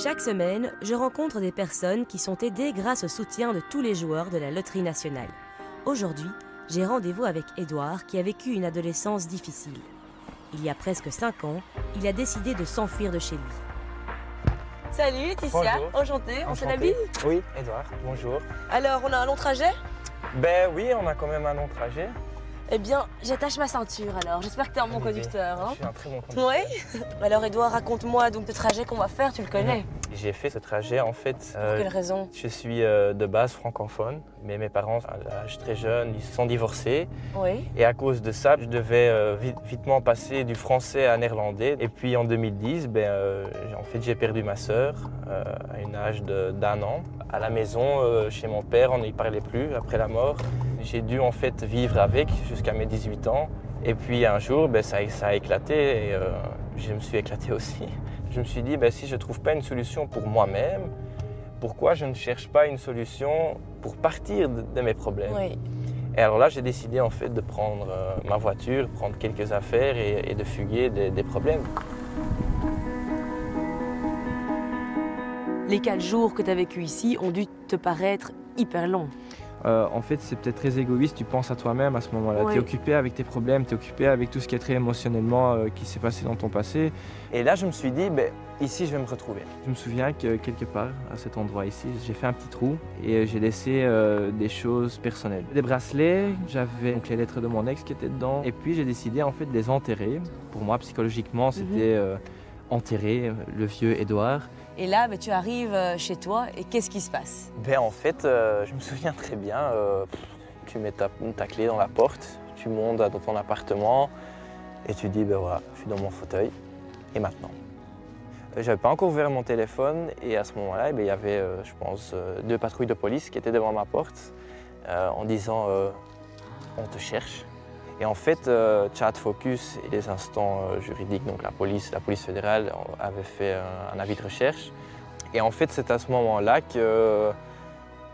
Chaque semaine, je rencontre des personnes qui sont aidées grâce au soutien de tous les joueurs de la Loterie nationale. Aujourd'hui, j'ai rendez-vous avec Édouard qui a vécu une adolescence difficile. Il y a presque 5 ans, il a décidé de s'enfuir de chez lui. Salut Laetitia, enchantée, on se l'habille? Oui, Édouard, bonjour. Alors, on a un long trajet? Ben oui, on a quand même un long trajet. Eh bien, j'attache ma ceinture alors, j'espère que tu es un bon conducteur. Hein? Je suis un très bon conducteur. Oui. Alors Édouard, raconte-moi donc le trajet qu'on va faire, tu le connais? J'ai fait ce trajet en fait. Pour quelle raison? Je suis de base francophone, mais mes parents, à l'âge très jeune, ils se sont divorcés. Oui. Et à cause de ça, je devais vitement passer du français à néerlandais. Et puis en 2010, en fait, j'ai perdu ma sœur à un âge d'1 an. À la maison, chez mon père, on n'y parlait plus après la mort. J'ai dû en fait vivre avec jusqu'à mes 18 ans. Et puis un jour, ça a éclaté et je me suis éclaté aussi. Je me suis dit, si je ne trouve pas une solution pour moi-même, pourquoi je ne cherche pas une solution pour partir de mes problèmes? Oui. Et alors là, j'ai décidé en fait de prendre ma voiture, prendre quelques affaires et de fuguer des problèmes. Les 4 jours que tu as vécu ici ont dû te paraître hyper longs. En fait, c'est peut-être très égoïste, tu penses à toi-même à ce moment-là. Oui. Tu es occupé avec tes problèmes, tu es occupé avec tout ce qui est très émotionnellement qui s'est passé dans ton passé. Et là, je me suis dit, ici, je vais me retrouver. Je me souviens que quelque part, à cet endroit ici, j'ai fait un petit trou et j'ai laissé des choses personnelles. Des bracelets, j'avais donc les lettres de mon ex qui étaient dedans. Et puis, j'ai décidé en fait de les enterrer. Pour moi, psychologiquement, c'était enterrer le vieux Édouard. Et là, tu arrives chez toi et qu'est-ce qui se passe? En fait, je me souviens très bien, tu mets ta clé dans la porte, tu montes dans ton appartement et tu dis, voilà, je suis dans mon fauteuil, et maintenant? J'avais pas encore ouvert mon téléphone et à ce moment-là, il y avait, je pense, 2 patrouilles de police qui étaient devant ma porte en disant, on te cherche. Et en fait, Chat Focus et les instants juridiques, donc la police fédérale, avait fait un avis de recherche. Et en fait, c'est à ce moment-là que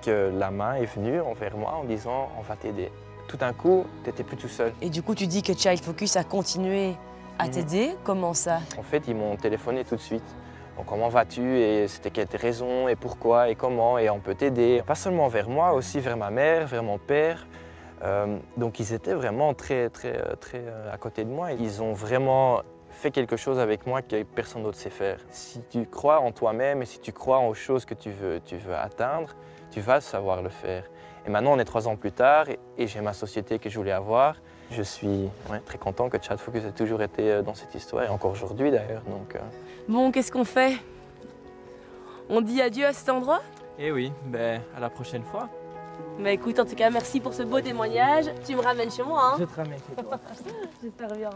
la main est venue envers moi en disant « on va t'aider ». Tout d'un coup, tu n'étais plus tout seul. Et du coup, tu dis que Child Focus a continué à t'aider. Comment ça? En fait, ils m'ont téléphoné tout de suite. Donc, comment vas-tu? Et c'était quelles raisons? Et pourquoi? Et comment? Et on peut t'aider. Pas seulement vers moi, aussi vers ma mère, vers mon père. Donc ils étaient vraiment très à côté de moi. Ils ont vraiment fait quelque chose avec moi que personne d'autre sait faire. Si tu crois en toi-même et si tu crois aux choses que tu veux atteindre, tu vas savoir le faire. Et maintenant, on est 3 ans plus tard et j'ai ma société que je voulais avoir. Je suis très content que Chat Focus ait toujours été dans cette histoire et encore aujourd'hui d'ailleurs. Bon, qu'est-ce qu'on fait? On dit adieu à cet endroit? Eh oui, à la prochaine fois. Écoute, en tout cas, merci pour ce beau témoignage. Tu me ramènes chez moi, hein? Je te ramène chez toi. J'espère bien.